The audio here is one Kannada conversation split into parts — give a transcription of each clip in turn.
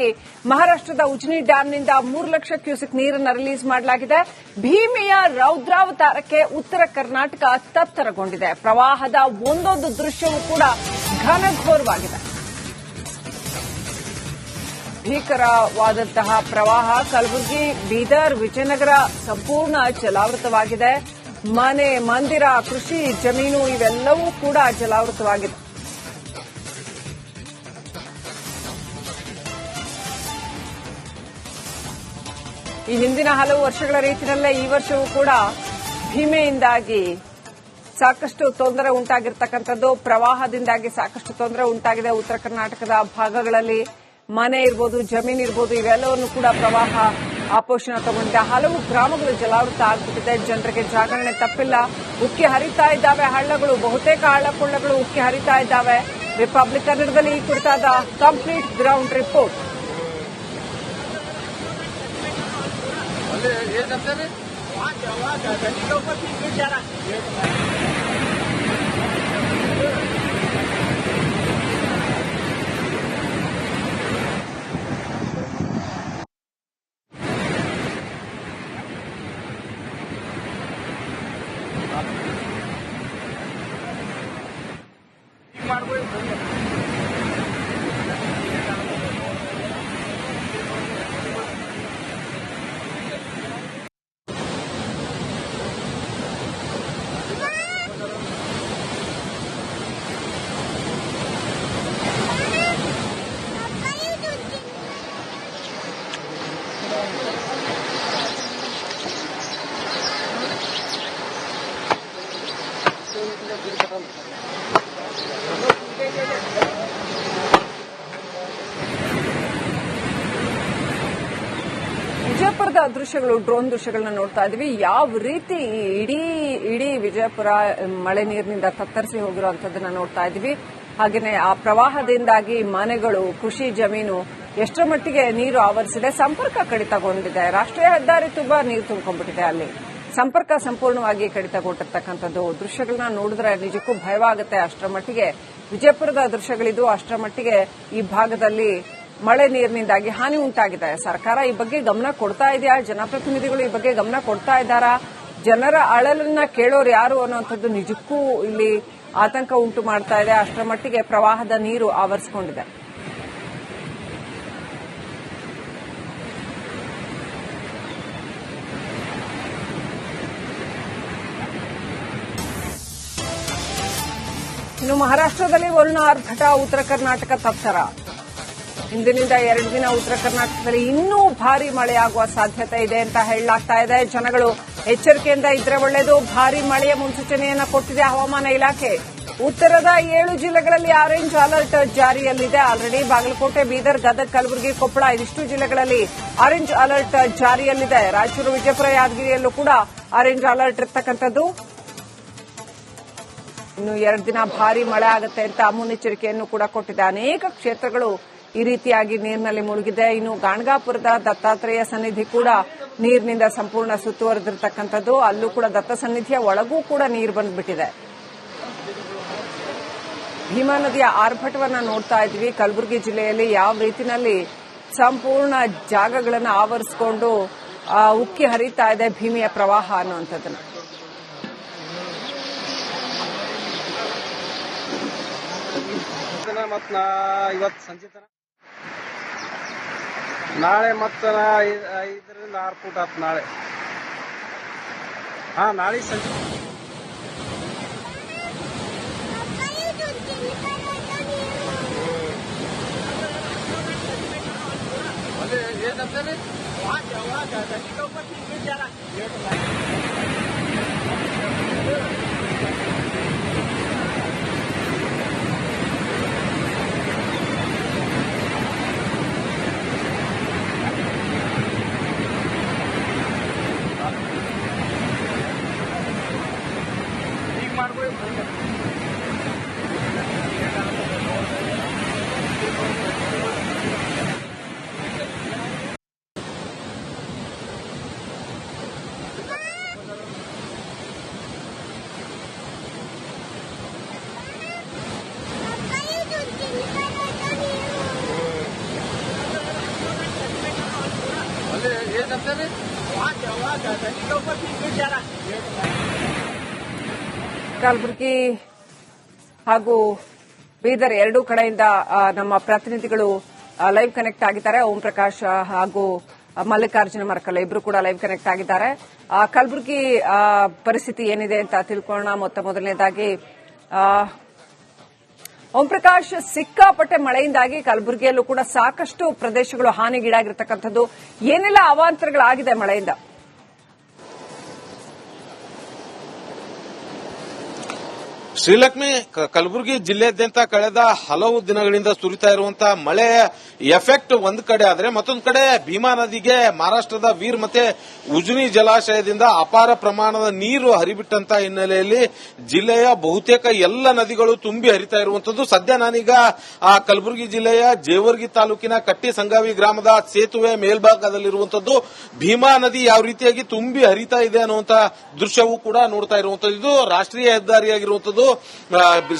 ಹೀಗಾಗಿ ಮಹಾರಾಷ್ಟ್ರದ ಉಜ್ನಿ ಡ್ಯಾಂನಿಂದ 3 ಲಕ್ಷ ಕ್ಯೂಸೆಕ್ ನೀರನ್ನು ರಿಲೀಸ್ ಮಾಡಲಾಗಿದೆ. ಭೀಮೆಯ ರೌದ್ರಾವತಾರಕ್ಕೆ ಉತ್ತರ ಕರ್ನಾಟಕ ತತ್ತರಗೊಂಡಿದೆ. ಪ್ರವಾಹದ ಒಂದೊಂದು ದೃಶ್ಯವೂ ಕೂಡ ಘನಘೋರವಾಗಿದೆ. ಭೀಕರವಾದಂತಹ ಪ್ರವಾಹ ಕಲಬುರಗಿ, ಬೀದರ್, ವಿಜಯನಗರ ಸಂಪೂರ್ಣ ಜಲಾವೃತವಾಗಿದೆ. ಮನೆ, ಮಂದಿರ, ಕೃಷಿ ಜಮೀನು ಇವೆಲ್ಲವೂ ಕೂಡ ಜಲಾವೃತವಾಗಿದೆ. ಈ ಹಿಂದಿನ ಹಲವು ವರ್ಷಗಳ ರೀತಿಯಲ್ಲೇ ಈ ವರ್ಷವೂ ಕೂಡ ಭೀಮೆಯಿಂದಾಗಿ ಸಾಕಷ್ಟು ತೊಂದರೆ ಉಂಟಾಗಿರ್ತಕ್ಕಂಥದ್ದು. ಪ್ರವಾಹದಿಂದಾಗಿ ಸಾಕಷ್ಟು ತೊಂದರೆ ಉಂಟಾಗಿದೆ. ಉತ್ತರ ಕರ್ನಾಟಕದ ಭಾಗಗಳಲ್ಲಿ ಮನೆ ಇರ್ಬೋದು, ಜಮೀನು ಇರ್ಬೋದು, ಇವೆಲ್ಲವನ್ನು ಕೂಡ ಪ್ರವಾಹ ಆಪೋಷಣ ತಗೊಂಡಿದೆ. ಹಲವು ಗ್ರಾಮಗಳು ಜಲಾವೃತ ಆಗ್ಬಿಟ್ಟಿದೆ. ಜನರಿಗೆ ಜಾಗರಣೆ ತಪ್ಪಿಲ್ಲ. ಉಕ್ಕಿ ಹರಿತಾ ಇದ್ದಾವೆ ಹಳ್ಳಗಳು. ಬಹುತೇಕ ಹಳ್ಳಕೊಳ್ಳಗಳು ಉಕ್ಕಿ ಹರಿತಾ ಇದ್ದಾವೆ. ರಿಪಬ್ಲಿಕ್ ಕನ್ನಡದಲ್ಲಿ ಈ ಕುರಿತಾದ ಕಂಪ್ಲೀಟ್ ಗ್ರೌಂಡ್ ರಿಪೋರ್ಟ್. ವಿಜಯಪುರದ ದೃಶ್ಯಗಳು, ಡ್ರೋನ್ ದೃಶ್ಯಗಳನ್ನ ನೋಡ್ತಾ ಇದ್ವಿ. ಯಾವ ರೀತಿ ಇಡೀ ವಿಜಯಪುರ ಮಳೆ ನೀರಿನಿಂದ ತತ್ತರಿಸಿ ಹೋಗಿರುವಂತದ್ದನ್ನ ನೋಡ್ತಾ ಇದ್ವಿ. ಹಾಗೆಯೇ ಆ ಪ್ರವಾಹದಿಂದಾಗಿ ಮನೆಗಳು, ಕೃಷಿ ಜಮೀನು ಎಷ್ಟರ ಮಟ್ಟಿಗೆ ನೀರು ಆವರಿಸಿದೆ. ಸಂಪರ್ಕ ಕಡಿತಗೊಂಡಿದೆ. ರಾಷ್ಟ್ರೀಯ ಹೆದ್ದಾರಿ ತುಂಬಾ ನೀರು ತುಂಬಿಕೊಂಡಿದೆ. ಅಲ್ಲಿ ಸಂಪರ್ಕ ಸಂಪೂರ್ಣವಾಗಿ ಕಡಿತಗೊಂಡಿರ್ತಕ್ಕಂಥದ್ದು. ದೃಶ್ಯಗಳನ್ನ ನೋಡಿದ್ರೆ ನಿಜಕ್ಕೂ ಭಯವಾಗುತ್ತೆ. ಅಷ್ಟರ ಮಟ್ಟಿಗೆ ವಿಜಯಪುರದ ದೃಶ್ಯಗಳಿದ್ದು. ಅಷ್ಟರ ಮಟ್ಟಿಗೆ ಈ ಭಾಗದಲ್ಲಿ ಮಳೆ ನೀರಿನಿಂದಾಗಿ ಹಾನಿ ಉಂಟಾಗಿದೆ. ಸರ್ಕಾರ ಈ ಬಗ್ಗೆ ಗಮನ ಕೊಡ್ತಾ ಇದೆಯಾ? ಜನಪ್ರತಿನಿಧಿಗಳು ಈ ಬಗ್ಗೆ ಗಮನ ಕೊಡ್ತಾ ಇದ್ದಾರಾ? ಜನರ ಅಳಲನ್ನ ಕೇಳೋರು ಯಾರು ಅನ್ನುವಂಥದ್ದು ನಿಜಕ್ಕೂ ಇಲ್ಲಿ ಆತಂಕ ಉಂಟು ಮಾಡ್ತಾ ಇದೆ. ಅಷ್ಟರ ಮಟ್ಟಿಗೆ ಪ್ರವಾಹದ ನೀರು ಆವರಿಸಿಕೊಂಡಿದೆ. ಇನ್ನು ಮಹಾರಾಷ್ಟ್ರದಲ್ಲಿ ವರುಣ ಆರ್ಭಟ, ಉತ್ತರ ಕರ್ನಾಟಕ ತತ್ತರ. ಇಂದಿನಿಂದ 2 ದಿನ ಉತ್ತರ ಕರ್ನಾಟಕದಲ್ಲಿ ಇನ್ನೂ ಭಾರೀ ಮಳೆಯಾಗುವ ಸಾಧ್ಯತೆ ಇದೆ ಅಂತ ಹೇಳಲಾಗ್ತಾ ಇದೆ. ಜನಗಳು ಎಚ್ಚರಿಕೆಯಿಂದ ಇದ್ರೆ ಒಳ್ಳೆಯದು. ಭಾರೀ ಮಳೆಯ ಮುನ್ಸೂಚನೆಯನ್ನ ಕೊಟ್ಟಿದೆ ಹವಾಮಾನ ಇಲಾಖೆ. ಉತ್ತರದ 7 ಜಿಲ್ಲೆಗಳಲ್ಲಿ ಆರೆಂಜ್ ಅಲರ್ಟ್ ಜಾರಿಯಲ್ಲಿದೆ. ಆಲ್ರೆಡಿ ಬಾಗಲಕೋಟೆ, ಬೀದರ್, ಗದಗ, ಕಲಬುರಗಿ, ಕೊಪ್ಪಳ ಇದಿಷ್ಟು ಜಿಲ್ಲೆಗಳಲ್ಲಿ ಆರೆಂಜ್ ಅಲರ್ಟ್ ಜಾರಿಯಲ್ಲಿದೆ. ರಾಯಚೂರು, ವಿಜಯಪುರ, ಯಾದಗಿರಿಯಲ್ಲೂ ಕೂಡ ಆರೆಂಜ್ ಅಲರ್ಟ್ ಇರ್ತಕ್ಕಂಥದ್ದು. ಇನ್ನು 2 ದಿನ ಭಾರೀ ಮಳೆ ಆಗುತ್ತೆ ಅಂತ ಮುನ್ನೆಚ್ಚರಿಕೆಯನ್ನು ಕೂಡ ಕೊಟ್ಟಿದೆ. ಅನೇಕ ಕ್ಷೇತ್ರಗಳು ಈ ರೀತಿಯಾಗಿ ನೀರಿನಲ್ಲಿ ಮುಳುಗಿದೆ. ಇನ್ನು ಗಾಣಗಾಪುರದ ದತ್ತಾತ್ರೇಯ ಸನ್ನಿಧಿ ಕೂಡ ನೀರಿನಿಂದ ಸಂಪೂರ್ಣ ಸುತ್ತುವರೆದಿರತಕ್ಕಂಥದ್ದು. ಅಲ್ಲೂ ಕೂಡ ದತ್ತ ಸನ್ನಿಧಿಯ ಒಳಗೂ ಕೂಡ ನೀರು ಬಂದ್ಬಿಟ್ಟಿದೆ. ಭೀಮಾ ನದಿಯ ಆರ್ಭಟವನ್ನ ನೋಡ್ತಾ ಇದ್ವಿ. ಕಲಬುರಗಿ ಜಿಲ್ಲೆಯಲ್ಲಿ ಯಾವ ರೀತಿಯಲ್ಲಿ ಸಂಪೂರ್ಣ ಜಾಗಗಳನ್ನು ಆವರಿಸಿಕೊಂಡು ಉಕ್ಕಿ ಹರಿತಾ ಇದೆ ಭೀಮೆಯ ಪ್ರವಾಹ ಅನ್ನುವಂಥದ್ದನ್ನ. ಇವತ್ತು ಸಂಜೆ ನಾಳೆ ಮತ್ತೆ 5ರಿಂದ 6 ಫೂಟ್ ಆತ್ ನಾಳೆ. ನಾಳೆ ಸಂಜೆ ಕಲಬುರಗಿ ಹಾಗೂ ಬೀದರ್ ಎರಡೂ ಕಡೆಯಿಂದ ನಮ್ಮ ಪ್ರತಿನಿಧಿಗಳು ಲೈವ್ ಕನೆಕ್ಟ್ ಆಗಿದ್ದಾರೆ. ಓಂ ಪ್ರಕಾಶ್ ಹಾಗೂ ಮಲ್ಲಿಕಾರ್ಜುನ ಮರಕಲ್ಲ ಇಬ್ರು ಕೂಡ ಲೈವ್ ಕನೆಕ್ಟ್ ಆಗಿದ್ದಾರೆ. ಕಲಬುರಗಿ ಪರಿಸ್ಥಿತಿ ಏನಿದೆ ಅಂತ ತಿಳ್ಕೊಳ್ಳೋಣ. ಮೊದಲನೇದಾಗಿ ಓಂ ಪ್ರಕಾಶ್, ಸಿಕ್ಕಾಪಟ್ಟೆ ಮಳೆಯಿಂದಾಗಿ ಕಲಬುರಗಿಯಲ್ಲೂ ಕೂಡ ಸಾಕಷ್ಟು ಪ್ರದೇಶಗಳು ಹಾನಿಗೀಡಾಗಿರ್ತಕ್ಕಂಥದ್ದು. ಏನೆಲ್ಲ ಅವಾಂತರಗಳಾಗಿದೆ ಮಳೆಯಿಂದ? ಶ್ರೀಲಕ್ಷ್ಮಿ, ಕಲಬುರಗಿ ಜಿಲ್ಲೆಯಾದ್ಯಂತ ಕಳೆದ ಹಲವು ದಿನಗಳಿಂದ ಸುರಿತಾ ಇರುವಂತಹ ಮಳೆಯ ಎಫೆಕ್ಟ್ ಒಂದ್ ಕಡೆ ಆದ್ರೆ, ಮತ್ತೊಂದು ಕಡೆ ಭೀಮಾ ನದಿಗೆ ಮಹಾರಾಷ್ಟ್ರದ ವೀರ್ ಮತ್ತೆ ಉಜನಿ ಜಲಾಶಯದಿಂದ ಅಪಾರ ಪ್ರಮಾಣದ ನೀರು ಹರಿಬಿಟ್ಟಂತ ಹಿನ್ನೆಲೆಯಲ್ಲಿ ಜಿಲ್ಲೆಯ ಬಹುತೇಕ ಎಲ್ಲ ನದಿಗಳು ತುಂಬಿ ಹರಿತಾ ಇರುವಂತದ್ದು. ಸದ್ಯ ನಾನೀಗ ಕಲಬುರಗಿ ಜಿಲ್ಲೆಯ ಜೇವರ್ಗಿ ತಾಲೂಕಿನ ಕಟ್ಟಿ ಸಂಗಾವಿ ಗ್ರಾಮದ ಸೇತುವೆ ಮೇಲ್ಭಾಗದಲ್ಲಿರುವಂತದ್ದು. ಭೀಮಾ ನದಿ ಯಾವ ರೀತಿಯಾಗಿ ತುಂಬಿ ಹರಿತಾ ಇದೆ ಅನ್ನುವಂತ ದೃಶ್ಯವೂ ಕೂಡ ನೋಡ್ತಾ ಇರುವಂತದ್ದು. ಇದು ರಾಷ್ಟ್ರೀಯ ಹೆದ್ದಾರಿಯಾಗಿರುವಂತದ್ದು.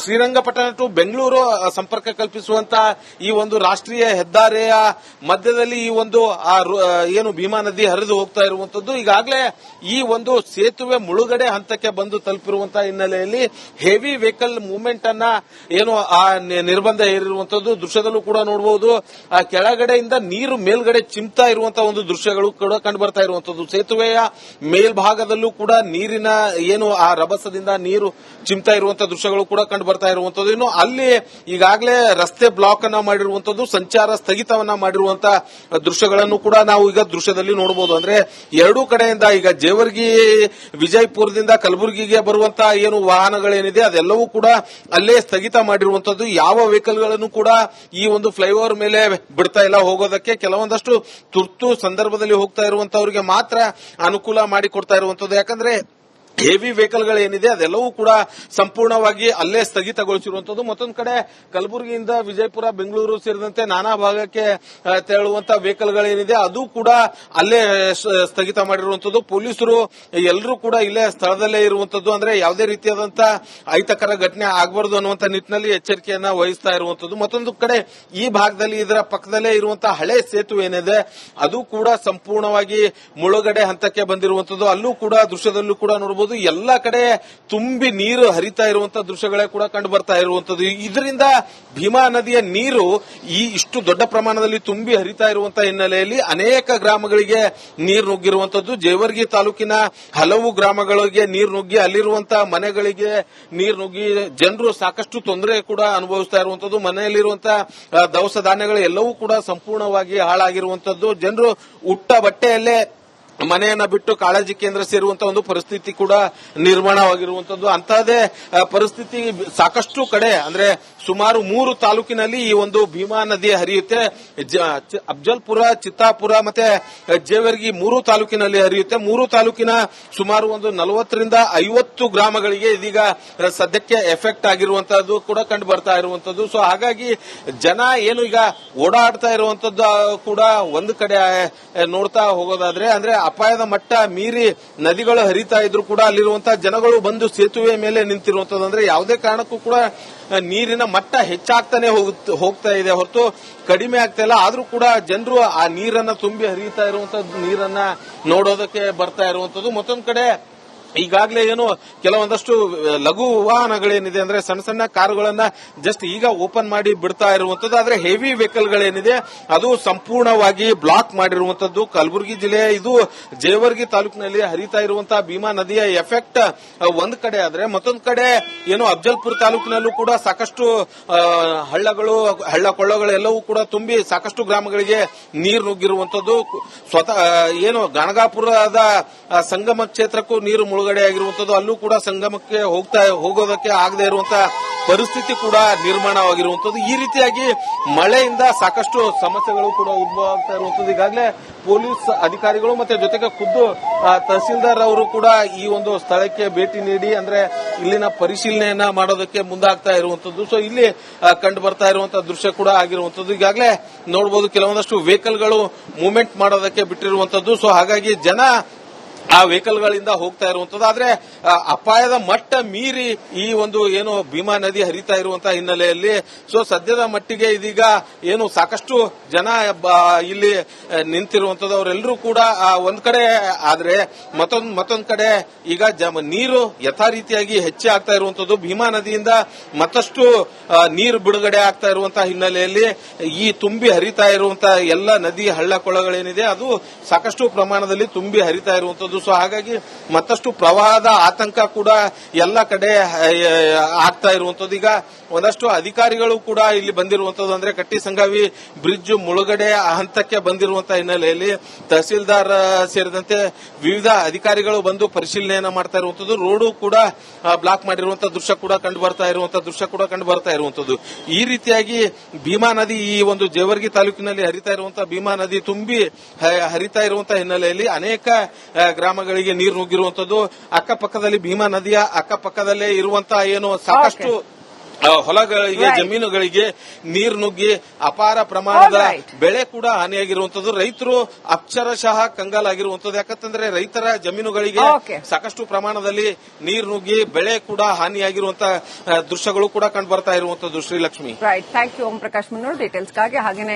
ಶ್ರೀರಂಗಪಟ್ಟಣ ಟು ಬೆಂಗಳೂರು ಸಂಪರ್ಕ ಕಲ್ಪಿಸುವಂತ ಈ ಒಂದು ರಾಷ್ಟ್ರೀಯ ಹೆದ್ದಾರಿಯ ಮಧ್ಯದಲ್ಲಿ ಈ ಒಂದು ಏನು ಭೀಮಾ ನದಿ ಹರಿದು ಹೋಗ್ತಾ ಇರುವಂತದ್ದು. ಈಗಾಗಲೇ ಈ ಒಂದು ಸೇತುವೆ ಮುಳುಗಡೆ ಹಂತಕ್ಕೆ ಬಂದು ತಲುಪಿರುವಂತಹ ಹಿನ್ನೆಲೆಯಲ್ಲಿ ಹೆವಿ ವೆಹಿಕಲ್ ಮೂವ್ಮೆಂಟ್ ಅನ್ನ ಏನು ನಿರ್ಬಂಧ ಹೇರಿರುವಂತದ್ದು ದೃಶ್ಯದಲ್ಲೂ ಕೂಡ ನೋಡಬಹುದು. ಕೆಳಗಡೆಯಿಂದ ನೀರು ಮೇಲ್ಗಡೆ ಚಿಮ್ತಾ ಇರುವಂತಹ ಒಂದು ದೃಶ್ಯಗಳು ಕೂಡ ಕಂಡು ಬರ್ತಾ ಇರುವಂತದ್ದು. ಸೇತುವೆಯ ಮೇಲ್ಭಾಗದಲ್ಲೂ ಕೂಡ ನೀರಿನ ಏನು ರಭಸದಿಂದ ನೀರು ಚಿಮ್ತಾ ಇರುವಂತಹ ದೃಶ್ಯಗಳು ಕೂಡ ಕಂಡು ಬರ್ತಾ ಇರುವಂತದ್ದು. ಇನ್ನು ಅಲ್ಲಿ ಈಗಾಗಲೇ ರಸ್ತೆ ಬ್ಲಾಕ್ ಅನ್ನ ಮಾಡಿರುವಂತದ್ದು, ಸಂಚಾರ ಸ್ಥಗಿತವನ್ನ ಮಾಡಿರುವಂತಹ ದೃಶ್ಯಗಳನ್ನು ಕೂಡ ನಾವು ಈಗ ದೃಶ್ಯದಲ್ಲಿ ನೋಡಬಹುದು. ಅಂದ್ರೆ ಎರಡೂ ಕಡೆಯಿಂದ ಈಗ ಜೇವರ್ಗಿ ವಿಜಯಪುರದಿಂದ ಕಲಬುರಗಿಗೆ ಬರುವಂತಹ ಏನು ವಾಹನಗಳೇನಿದೆ ಅದೆಲ್ಲವೂ ಕೂಡ ಅಲ್ಲೇ ಸ್ಥಗಿತ ಮಾಡಿರುವಂತದ್ದು. ಯಾವ ವೆಹಿಕಲ್ ಗಳನ್ನು ಕೂಡ ಈ ಒಂದು ಫ್ಲೈಓವರ್ ಮೇಲೆ ಬಿಡ್ತಾ ಇಲ್ಲ ಹೋಗೋದಕ್ಕೆ. ಕೆಲವೊಂದಷ್ಟು ತುರ್ತು ಸಂದರ್ಭದಲ್ಲಿ ಹೋಗ್ತಾ ಇರುವಂತವರಿಗೆ ಮಾತ್ರ ಅನುಕೂಲ ಮಾಡಿಕೊಡ್ತಾ ಇರುವಂತದ್ದು. ಯಾಕಂದ್ರೆ ಹೆವಿ ವೆಹಿಕಲ್ ಗಳೇನಿದೆ ಅದೆಲ್ಲವೂ ಕೂಡ ಸಂಪೂರ್ಣವಾಗಿ ಅಲ್ಲೇ ಸ್ಥಗಿತಗೊಳಿಸಿರುವಂತದ್ದು. ಮತ್ತೊಂದು ಕಡೆ ಕಲಬುರಗಿಯಿಂದ ವಿಜಯಪುರ, ಬೆಂಗಳೂರು ಸೇರಿದಂತೆ ನಾನಾ ಭಾಗಕ್ಕೆ ತೆರಳುವಂತಹ ವೆಹಿಕಲ್ ಗಳೇನಿದೆ ಅದು ಕೂಡ ಅಲ್ಲೇ ಸ್ಥಗಿತ ಮಾಡಿರುವಂತದ್ದು. ಪೊಲೀಸರು ಎಲ್ಲರೂ ಕೂಡ ಇಲ್ಲೇ ಸ್ಥಳದಲ್ಲೇ ಇರುವಂತದ್ದು. ಅಂದ್ರೆ ಯಾವುದೇ ರೀತಿಯಾದಂತಹ ಅಹಿತಕರ ಘಟನೆ ಆಗಬಾರದು ಅನ್ನುವಂತ ನಿಟ್ಟಿನಲ್ಲಿ ಎಚ್ಚರಿಕೆಯನ್ನ ವಹಿಸ್ತಾ ಇರುವಂತದ್ದು. ಮತ್ತೊಂದು ಕಡೆ ಈ ಭಾಗದಲ್ಲಿ ಇದರ ಪಕ್ಕದಲ್ಲೇ ಇರುವಂತಹ ಹಳೆ ಸೇತುವೆ ಏನಿದೆ ಅದು ಕೂಡ ಸಂಪೂರ್ಣವಾಗಿ ಮುಳುಗಡೆ ಹಂತಕ್ಕೆ ಬಂದಿರುವಂತದ್ದು. ಅಲ್ಲೂ ಕೂಡ ದೃಶ್ಯದಲ್ಲೂ ಕೂಡ ನೋಡಬಹುದು ಎಲ್ಲ ಕಡೆ ತುಂಬಿ ನೀರು ಹರಿತಾ ಇರುವಂತಹ ದೃಶ್ಯಗಳೇ ಕೂಡ ಕಂಡು ಬರ್ತಾ ಇರುವಂತದ್ದು. ಇದರಿಂದ ಭೀಮಾ ನದಿಯ ನೀರು ಇಷ್ಟು ದೊಡ್ಡ ಪ್ರಮಾಣದಲ್ಲಿ ತುಂಬಿ ಹರಿತಾ ಇರುವಂತಹ ಹಿನ್ನೆಲೆಯಲ್ಲಿ ಅನೇಕ ಗ್ರಾಮಗಳಿಗೆ ನೀರು ನುಗ್ಗಿರುವಂತದ್ದು. ಜೇವರ್ಗಿ ತಾಲೂಕಿನ ಹಲವು ಗ್ರಾಮಗಳಿಗೆ ನೀರು ನುಗ್ಗಿ ಅಲ್ಲಿರುವಂತಹ ಮನೆಗಳಿಗೆ ನೀರು ನುಗ್ಗಿ ಜನರು ಸಾಕಷ್ಟು ತೊಂದರೆ ಕೂಡ ಅನುಭವಿಸ್ತಾ ಇರುವಂತದ್ದು. ಮನೆಯಲ್ಲಿರುವಂತಹ ದವಸ ಧಾನ್ಯಗಳು ಎಲ್ಲವೂ ಕೂಡ ಸಂಪೂರ್ಣವಾಗಿ ಹಾಳಾಗಿರುವಂತದ್ದು. ಜನರು ಉಟ್ಟ ಬಟ್ಟೆಯಲ್ಲೇ ಮನೆಯನ್ನ ಬಿಟ್ಟು ಕಾಳಜಿ ಕೇಂದ್ರ ಸೇರುವಂತಹ ಒಂದು ಪರಿಸ್ಥಿತಿ ಕೂಡ ನಿರ್ಮಾಣವಾಗಿರುವಂತದ್ದು. ಅಂತಹದೇ ಪರಿಸ್ಥಿತಿ ಸಾಕಷ್ಟು ಕಡೆ ಅಂದ್ರೆ ಸುಮಾರು 3 ತಾಲೂಕಿನಲ್ಲಿ ಈ ಒಂದು ಭೀಮಾ ನದಿ ಹರಿಯುತ್ತೆ. ಅಫ್ಜಲ್ಪುರ, ಚಿತ್ತಾಪುರ ಮತ್ತೆ ಜೇವರ್ಗಿ 3 ತಾಲೂಕಿನಲ್ಲಿ ಹರಿಯುತ್ತೆ. 3 ತಾಲೂಕಿನ ಸುಮಾರು ಒಂದು 40ರಿಂದ 50 ಗ್ರಾಮಗಳಿಗೆ ಇದೀಗ ಸದ್ಯಕ್ಕೆ ಎಫೆಕ್ಟ್ ಆಗಿರುವಂತದ್ದು ಕೂಡ ಕಂಡು ಬರ್ತಾ ಇರುವಂತದ್ದು. ಸೊ ಹಾಗಾಗಿ ಜನ ಏನು ಈಗ ಓಡಾಡ್ತಾ ಇರುವಂತದ್ದು ಕೂಡ ಒಂದು ಕಡೆ ನೋಡ್ತಾ ಹೋಗೋದಾದ್ರೆ ಅಂದ್ರೆ ಅಪಾಯದ ಮಟ್ಟ ಮೀರಿ ನದಿಗಳು ಹರಿತಾ ಇದ್ರು ಕೂಡ ಅಲ್ಲಿರುವಂತಹ ಜನಗಳು ಬಂದು ಸೇತುವೆ ಮೇಲೆ ನಿಂತಿರುವಂತದ್ದು. ಅಂದ್ರೆ ಯಾವುದೇ ಕಾರಣಕ್ಕೂ ಕೂಡ ನೀರಿನ ಮಟ್ಟ ಹೆಚ್ಚಾಗ್ತಾನೆ ಹೋಗ್ತಾ ಇದೆ ಹೊರತು ಕಡಿಮೆ ಆಗ್ತಾ ಇಲ್ಲ. ಆದ್ರೂ ಕೂಡ ಜನರು ಆ ನೀರನ್ನ ತುಂಬಿ ಹರಿಯುತ್ತಾ ಇರುವಂತದ್ದು ನೀರನ್ನ ನೋಡೋದಕ್ಕೆ ಬರ್ತಾ ಇರುವಂತದ್ದು. ಮತ್ತೊಂದು ಕಡೆ ಈಗಾಗಲೇ ಏನು ಕೆಲವೊಂದಷ್ಟು ಲಘು ವಾಹನಗಳೇನಿದೆ ಅಂದ್ರೆ ಸಣ್ಣ ಸಣ್ಣ ಕಾರುಗಳನ್ನ ಜಸ್ಟ್ ಈಗ ಓಪನ್ ಮಾಡಿ ಬಿಡ್ತಾ ಇರುವಂತದ್ದು. ಆದ್ರೆ ಹೆವಿ ವೆಹಿಕಲ್ ಗಳೇನಿದೆ ಅದು ಸಂಪೂರ್ಣವಾಗಿ ಬ್ಲಾಕ್ ಮಾಡಿರುವಂತದ್ದು. ಕಲಬುರಗಿ ಜಿಲ್ಲೆಯ ಇದು ಜೇವರ್ಗಿ ತಾಲೂಕಿನಲ್ಲಿ ಹರಿತಾ ಇರುವಂತಹ ಭೀಮಾ ನದಿಯ ಎಫೆಕ್ಟ್ ಒಂದ್ ಕಡೆ ಆದ್ರೆ, ಮತ್ತೊಂದು ಕಡೆ ಏನು ಅಫ್ಜಲ್ಪುರ ತಾಲೂಕಿನಲ್ಲೂ ಕೂಡ ಸಾಕಷ್ಟು ಹಳ್ಳ ಕೊಳ್ಳಗಳು ಎಲ್ಲವೂ ಕೂಡ ತುಂಬಿ ಸಾಕಷ್ಟು ಗ್ರಾಮಗಳಿಗೆ ನೀರು ನುಗ್ಗಿರುವಂತದ್ದು. ಸ್ವತಃ ಏನು ಗಣಗಾಪುರದ ಸಂಗಮ ಕ್ಷೇತ್ರಕ್ಕೂ ನೀರು ಮುಳುಗಡೆ ಆಗಿರುವಂತದ್ದು. ಅಲ್ಲೂ ಕೂಡ ಸಂಗಮಕ್ಕೆ ಹೋಗೋದಕ್ಕೆ ಆಗದೆ ಇರುವಂತಹ ಪರಿಸ್ಥಿತಿ ಕೂಡ ನಿರ್ಮಾಣವಾಗಿರುವಂತದ್ದು. ಈ ರೀತಿಯಾಗಿ ಮಳೆಯಿಂದ ಸಾಕಷ್ಟು ಸಮಸ್ಯೆಗಳು ಕೂಡ ಉದ್ಭವ ಆಗ್ತಾ ಇರುವಂತದ್ದು. ಈಗಾಗಲೇ ಪೊಲೀಸ್ ಅಧಿಕಾರಿಗಳು ಮತ್ತೆ ಜೊತೆಗೆ ಖುದ್ದು ತಹಸೀಲ್ದಾರ್ ಅವರು ಕೂಡ ಈ ಒಂದು ಸ್ಥಳಕ್ಕೆ ಭೇಟಿ ನೀಡಿ ಅಂದ್ರೆ ಇಲ್ಲಿನ ಪರಿಶೀಲನೆಯನ್ನ ಮಾಡೋದಕ್ಕೆ ಮುಂದಾಗ್ತಾ ಇರುವಂತದ್ದು. ಸೊ ಇಲ್ಲಿ ಕಂಡು ಬರ್ತಾ ಇರುವಂತಹ ದೃಶ್ಯ ಕೂಡ ಆಗಿರುವಂತದ್ದು. ಈಗಾಗಲೇ ನೋಡಬಹುದು ಕೆಲವೊಂದಷ್ಟು ವೆಹಿಕಲ್ಗಳು ಮೂವ್ಮೆಂಟ್ ಮಾಡೋದಕ್ಕೆ ಬಿಟ್ಟಿರುವಂತದ್ದು. ಸೊ ಹಾಗಾಗಿ ಜನ ಆ ವೆಹಿಕಲ್ಗಳಿಂದ ಹೋಗ್ತಾ ಇರುವಂತದ್ದು. ಆದ್ರೆ ಅಪಾಯದ ಮಟ್ಟ ಮೀರಿ ಈ ಒಂದು ಏನು ಭೀಮಾ ನದಿ ಹರಿತಾ ಇರುವಂತಹ ಹಿನ್ನೆಲೆಯಲ್ಲಿ ಸದ್ಯದ ಮಟ್ಟಿಗೆ ಇದೀಗ ಏನು ಸಾಕಷ್ಟು ಜನ ಇಲ್ಲಿ ನಿಂತಿರುವಂತದ್ದು ಅವರೆಲ್ಲರೂ ಕೂಡ ಒಂದ್ ಕಡೆ ಆದ್ರೆ ಮತ್ತೊಂದ್ ಕಡೆ ಈಗ ನೀರು ಯಥಾ ರೀತಿಯಾಗಿ ಹೆಚ್ಚೆ ಆಗ್ತಾ ಇರುವಂತದ್ದು. ಭೀಮಾ ನದಿಯಿಂದ ಮತ್ತಷ್ಟು ನೀರು ಬಿಡುಗಡೆ ಆಗ್ತಾ ಇರುವಂತಹ ಹಿನ್ನೆಲೆಯಲ್ಲಿ ಈ ತುಂಬಿ ಹರಿತಾ ಇರುವಂತಹ ಎಲ್ಲ ನದಿ ಹಳ್ಳ ಕೊಳ್ಳಗಳೇನಿದೆ ಅದು ಸಾಕಷ್ಟು ಪ್ರಮಾಣದಲ್ಲಿ ತುಂಬಿ ಹರಿತಾ ಇರುವಂತದ್ದು. ಹಾಗಾಗಿ ಮತ್ತಷ್ಟು ಪ್ರವಾಹದ ಆತಂಕ ಕೂಡ ಎಲ್ಲ ಕಡೆ ಆಗ್ತಾ ಇರುವಂತದ್ದು. ಈಗ ಒಂದಷ್ಟು ಅಧಿಕಾರಿಗಳು ಕೂಡ ಇಲ್ಲಿ ಬಂದಿರುವಂತದ್ದು, ಅಂದ್ರೆ ಕಟ್ಟಿಸಂಗಾವಿ ಬ್ರಿಡ್ಜ್ ಮುಳುಗಡೆ ಹಂತಕ್ಕೆ ಬಂದಿರುವಂತಹ ಹಿನ್ನೆಲೆಯಲ್ಲಿ ತಹಸೀಲ್ದಾರ್ ಸೇರಿದಂತೆ ವಿವಿಧ ಅಧಿಕಾರಿಗಳು ಬಂದು ಪರಿಶೀಲನೆಯನ್ನ ಮಾಡ್ತಾ ಇರುವಂತದ್ದು. ರೋಡು ಕೂಡ ಬ್ಲಾಕ್ ಮಾಡಿರುವಂತಹ ದೃಶ್ಯ ಕೂಡ ಕಂಡು ಬರ್ತಾ ಇರುವಂತದ್ದು. ಈ ರೀತಿಯಾಗಿ ಭೀಮಾ ನದಿ ಈ ಒಂದು ಜೇವರ್ಗಿ ತಾಲೂಕಿನಲ್ಲಿ ಹರಿತಾ ಇರುವಂತಹ ಭೀಮಾ ನದಿ ತುಂಬಿ ಹರಿತಾ ಇರುವಂತಹ ಹಿನ್ನೆಲೆಯಲ್ಲಿ ಅನೇಕ ಗ್ರಾಮಗಳಿಗೆ ನೀರು ನುಗ್ಗಿರುವಂತದ್ದು. ಅಕ್ಕಪಕ್ಕದಲ್ಲಿ ಭೀಮಾ ನದಿಯ ಅಕ್ಕಪಕ್ಕದಲ್ಲೇ ಇರುವಂತಹ ಏನು ಸಾಕಷ್ಟು ಹೊಲಗಳಿಗೆ ಜಮೀನುಗಳಿಗೆ ನೀರು ನುಗ್ಗಿ ಅಪಾರ ಪ್ರಮಾಣದ ಬೆಳೆ ಕೂಡ ಹಾನಿಯಾಗಿರುವಂತದ್ದು. ರೈತರು ಅಕ್ಷರಶಃ ಕಂಗಾಲಾಗಿರುವಂತದ್ದು. ಯಾಕಂತಂದ್ರೆ ರೈತರ ಜಮೀನುಗಳಿಗೆ ಸಾಕಷ್ಟು ಪ್ರಮಾಣದಲ್ಲಿ ನೀರು ನುಗ್ಗಿ ಬೆಳೆ ಕೂಡ ಹಾನಿಯಾಗಿರುವಂತಹ ದೃಶ್ಯಗಳು ಕೂಡ ಕಂಡು ಬರ್ತಾ ಇರುವಂತದ್ದು. ಶ್ರೀಲಕ್ಷ್ಮಿ, ಥ್ಯಾಂಕ್ ಯು ಓಂ ಪ್ರಕಾಶ್ ಮುನ್ನೂರ್ ಡೀಟೇಲ್ಸ್ಗಾಗಿ. ಹಾಗೇನೆ